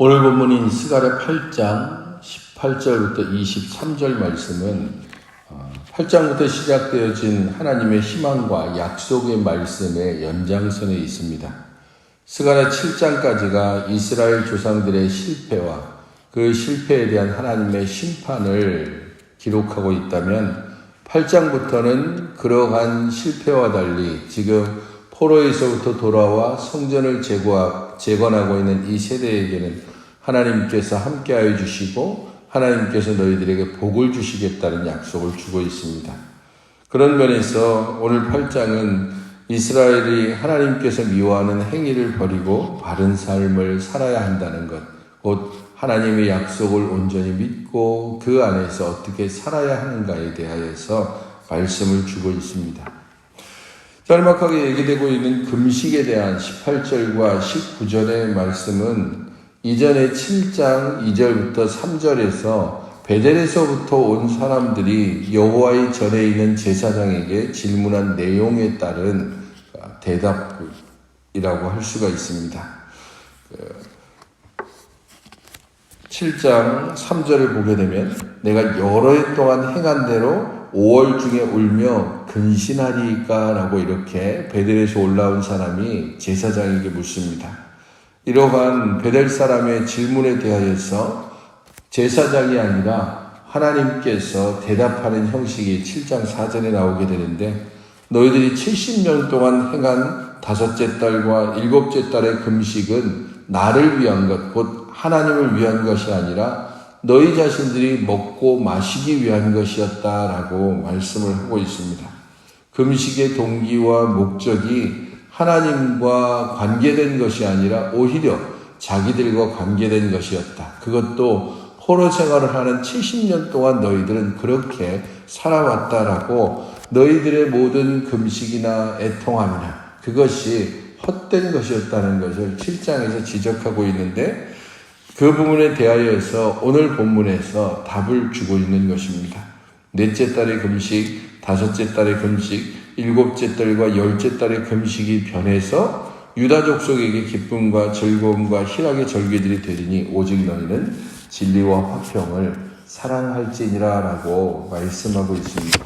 오늘 본문인 스가랴 8장 18절부터 23절 말씀은 8장부터 시작되어진 하나님의 희망과 약속의 말씀의 연장선에 있습니다. 스가랴 7장까지가 이스라엘 조상들의 실패와 그 실패에 대한 하나님의 심판을 기록하고 있다면 8장부터는 그러한 실패와 달리 지금 포로에서부터 돌아와 성전을 재건하고 있는 이 세대에게는 하나님께서 함께하여 주시고 하나님께서 너희들에게 복을 주시겠다는 약속을 주고 있습니다. 그런 면에서 오늘 8장은 이스라엘이 하나님께서 미워하는 행위를 버리고 바른 삶을 살아야 한다는 것, 곧 하나님의 약속을 온전히 믿고 그 안에서 어떻게 살아야 하는가에 대하여서 말씀을 주고 있습니다. 짤막하게 얘기되고 있는 금식에 대한 18절과 19절의 말씀은 이전에 7장 2절부터 3절에서 베델에서부터 온 사람들이 여호와의 전에 있는 제사장에게 질문한 내용에 따른 대답이라고 할 수가 있습니다. 7장 3절을 보게 되면 내가 여러 해 동안 행한 대로 5월 중에 울며 근신하리이까? 라고 이렇게 베델에서 올라온 사람이 제사장에게 묻습니다. 이러한 베델 사람의 질문에 대하여서 제사장이 아니라 하나님께서 대답하는 형식이 7장 4절에 나오게 되는데, 너희들이 70년 동안 행한 다섯째 달과 일곱째 달의 금식은 나를 위한 것, 곧 하나님을 위한 것이 아니라 너희 자신들이 먹고 마시기 위한 것이었다라고 말씀을 하고 있습니다. 금식의 동기와 목적이 하나님과 관계된 것이 아니라 오히려 자기들과 관계된 것이었다. 그것도 포로 생활을 하는 70년 동안 너희들은 그렇게 살아왔다라고, 너희들의 모든 금식이나 애통함이나 그것이 헛된 것이었다는 것을 7장에서 지적하고 있는데, 그 부분에 대하여서 오늘 본문에서 답을 주고 있는 것입니다. 넷째 달의 금식, 다섯째 달의 금식, 일곱째 달과 열째 달의 금식이 변해서 유다 족속에게 기쁨과 즐거움과 희락의 절기들이 되리니 오직 너희는 진리와 화평을 사랑할지니라 라고 말씀하고 있습니다.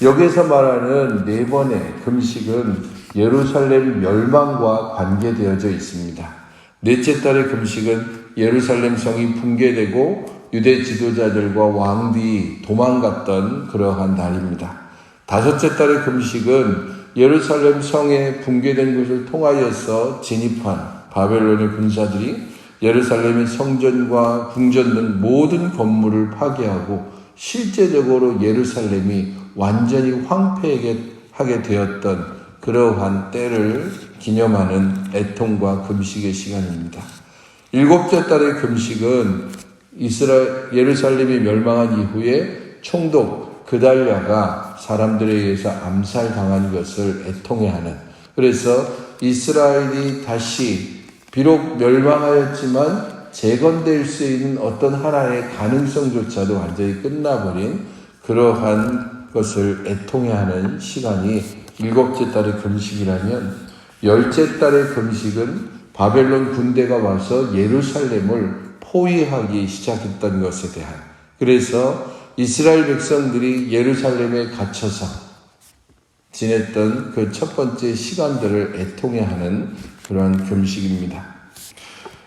여기서 말하는 네 번의 금식은 예루살렘 멸망과 관계되어져 있습니다. 넷째 달의 금식은 예루살렘 성이 붕괴되고 유대 지도자들과 왕들이 도망갔던 그러한 날입니다. 다섯째 달의 금식은 예루살렘 성에 붕괴된 것을 통하여서 진입한 바벨론의 군사들이 예루살렘의 성전과 궁전 등 모든 건물을 파괴하고 실제적으로 예루살렘이 완전히 황폐하게 되었던 그러한 때를 기념하는 애통과 금식의 시간입니다. 일곱째 달의 금식은 예루살렘이 멸망한 이후에 총독 그달랴가 사람들에 의해서 암살당한 것을 애통해하는, 그래서 이스라엘이 다시 비록 멸망하였지만 재건될 수 있는 어떤 하나의 가능성조차도 완전히 끝나버린 그러한 것을 애통해하는 시간이 일곱째 달의 금식이라면, 열째 달의 금식은 바벨론 군대가 와서 예루살렘을 포위하기 시작했던 것에 대한, 그래서 이스라엘 백성들이 예루살렘에 갇혀서 지냈던 그 첫 번째 시간들을 애통해하는 그러한 금식입니다.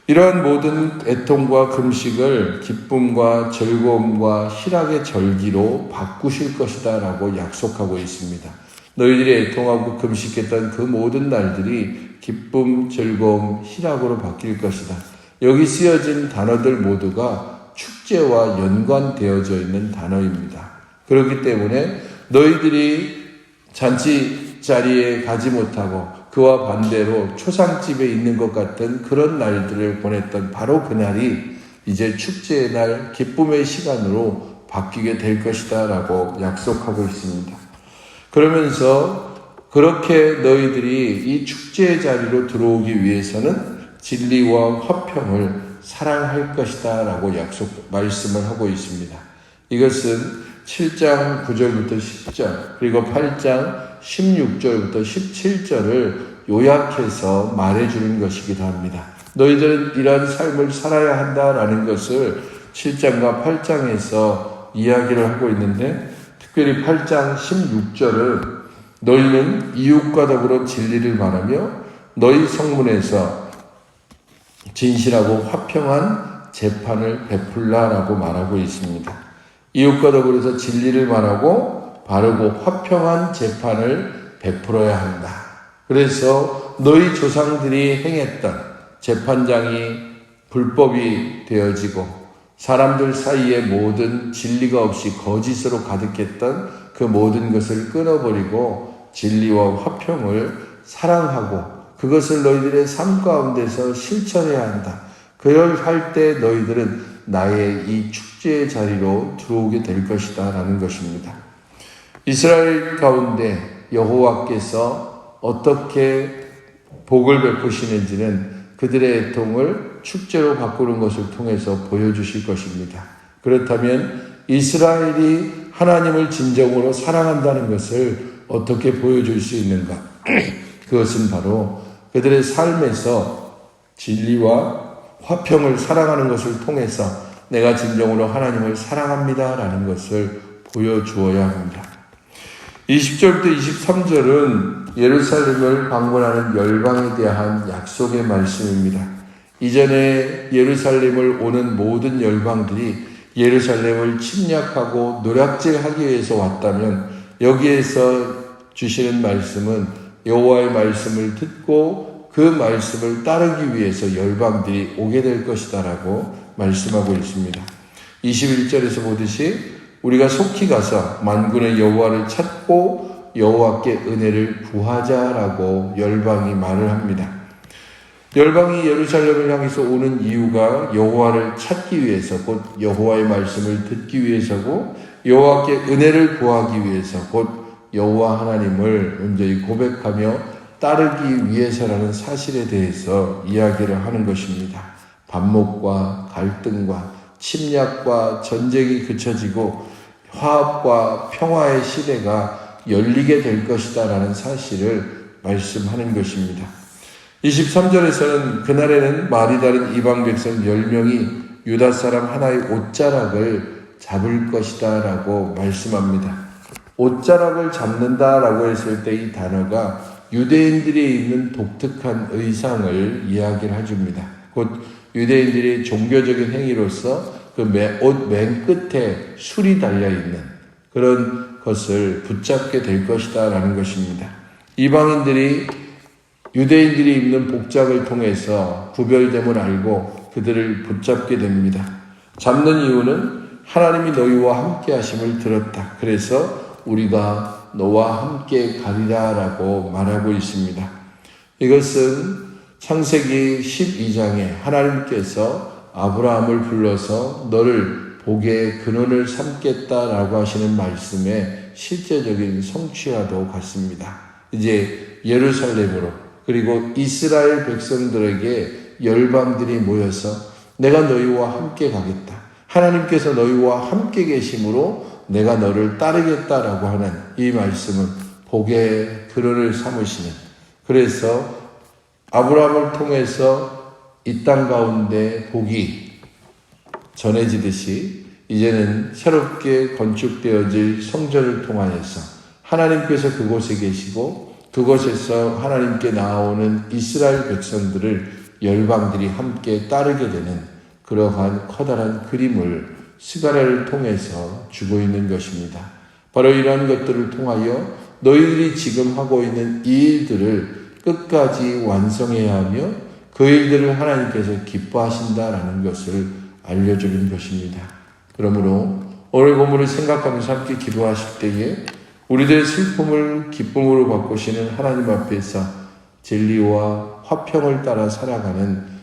이러한 모든 애통과 금식을 기쁨과 즐거움과 희락의 절기로 바꾸실 것이다 라고 약속하고 있습니다. 너희들이 애통하고 금식했던 그 모든 날들이 기쁨, 즐거움, 희락으로 바뀔 것이다. 여기 쓰여진 단어들 모두가 축제와 연관되어져 있는 단어입니다. 그렇기 때문에 너희들이 잔치 자리에 가지 못하고 그와 반대로 초상집에 있는 것 같은 그런 날들을 보냈던 바로 그날이 이제 축제의 날, 기쁨의 시간으로 바뀌게 될 것이다 라고 약속하고 있습니다. 그러면서 그렇게 너희들이 이 축제의 자리로 들어오기 위해서는 진리와 화평을 사랑할 것이다 라고 말씀을 하고 있습니다. 이것은 7장 9절부터 10절 그리고 8장 16절부터 17절을 요약해서 말해주는 것이기도 합니다. 너희들은 이러한 삶을 살아야 한다라는 것을 7장과 8장에서 이야기를 하고 있는데, 특별히 8장 16절은 너희는 이웃과 더불어 진리를 말하며 너희 성문에서 진실하고 화평한 재판을 베풀라라고 말하고 있습니다. 이웃과 더불어서 진리를 말하고 바르고 화평한 재판을 베풀어야 한다. 그래서 너희 조상들이 행했던 재판장이 불법이 되어지고 사람들 사이에 모든 진리가 없이 거짓으로 가득했던 그 모든 것을 끊어버리고 진리와 화평을 사랑하고 그것을 너희들의 삶 가운데서 실천해야 한다. 그럴 할 때 너희들은 나의 이 축제의 자리로 들어오게 될 것이다 라는 것입니다. 이스라엘 가운데 여호와께서 어떻게 복을 베푸시는지는 그들의 애통을 축제로 바꾸는 것을 통해서 보여주실 것입니다. 그렇다면 이스라엘이 하나님을 진정으로 사랑한다는 것을 어떻게 보여줄 수 있는가? 그것은 바로 그들의 삶에서 진리와 화평을 사랑하는 것을 통해서 내가 진정으로 하나님을 사랑합니다 라는 것을 보여주어야 합니다. 20절부터 23절은 예루살렘을 방문하는 열방에 대한 약속의 말씀입니다. 이전에 예루살렘을 오는 모든 열방들이 예루살렘을 침략하고 노략질하기 위해서 왔다면 여기에서 주시는 말씀은 여호와의 말씀을 듣고 그 말씀을 따르기 위해서 열방들이 오게 될 것이다 라고 말씀하고 있습니다. 21절에서 보듯이 우리가 속히 가서 만군의 여호와를 찾고 여호와께 은혜를 구하자라고 열방이 말을 합니다. 열방이 예루살렘을 향해서 오는 이유가 여호와를 찾기 위해서 곧 여호와의 말씀을 듣기 위해서고 여호와께 은혜를 구하기 위해서 곧 여호와 하나님을 온전히 고백하며 따르기 위해서라는 사실에 대해서 이야기를 하는 것입니다. 반목과 갈등과 침략과 전쟁이 그쳐지고 화합과 평화의 시대가 열리게 될 것이다 라는 사실을 말씀하는 것입니다. 23절에서는 그날에는 말이 다른 이방 백성 10명이 유다 사람 하나의 옷자락을 잡을 것이다 라고 말씀합니다. 옷자락을 잡는다 라고 했을 때 이 단어가 유대인들이 입는 독특한 의상을 이야기를 해줍니다. 곧 유대인들이 종교적인 행위로서 그 옷 맨 끝에 술이 달려있는 그런 것을 붙잡게 될 것이다 라는 것입니다. 이방인들이 유대인들이 입는 복장을 통해서 구별됨을 알고 그들을 붙잡게 됩니다. 잡는 이유는 하나님이 너희와 함께 하심을 들었다. 그래서 우리가 너와 함께 가리라 라고 말하고 있습니다. 이것은 창세기 12장에 하나님께서 아브라함을 불러서 너를 복의 근원을 삼겠다라고 하시는 말씀의 실제적인 성취와도 같습니다. 이제 예루살렘으로 그리고 이스라엘 백성들에게 열방들이 모여서 내가 너희와 함께 가겠다. 하나님께서 너희와 함께 계심으로 내가 너를 따르겠다라고 하는 이 말씀은 복의 근원을 삼으시는, 그래서 아브라함을 통해서 이 땅 가운데 복이 전해지듯이 이제는 새롭게 건축되어질 성전을 통하여서 하나님께서 그곳에 계시고 그곳에서 하나님께 나아오는 이스라엘 백성들을 열방들이 함께 따르게 되는 그러한 커다란 그림을 스가랴를 통해서 주고 있는 것입니다. 바로 이러한 것들을 통하여 너희들이 지금 하고 있는 이 일들을 끝까지 완성해야 하며 그 일들을 하나님께서 기뻐하신다라는 것을 알려주는 것입니다. 그러므로 오늘 본문을 생각하면서 함께 기도하실 때에 우리들의 슬픔을 기쁨으로 바꾸시는 하나님 앞에서 진리와 화평을 따라 살아가는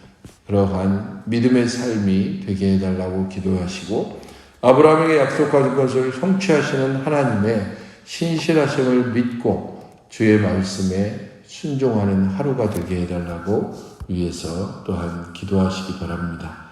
그러한 믿음의 삶이 되게 해달라고 기도하시고, 아브라함에게 약속하신 것을 성취하시는 하나님의 신실하심을 믿고 주의 말씀에 순종하는 하루가 되게 해달라고 위해서 또한 기도하시기 바랍니다.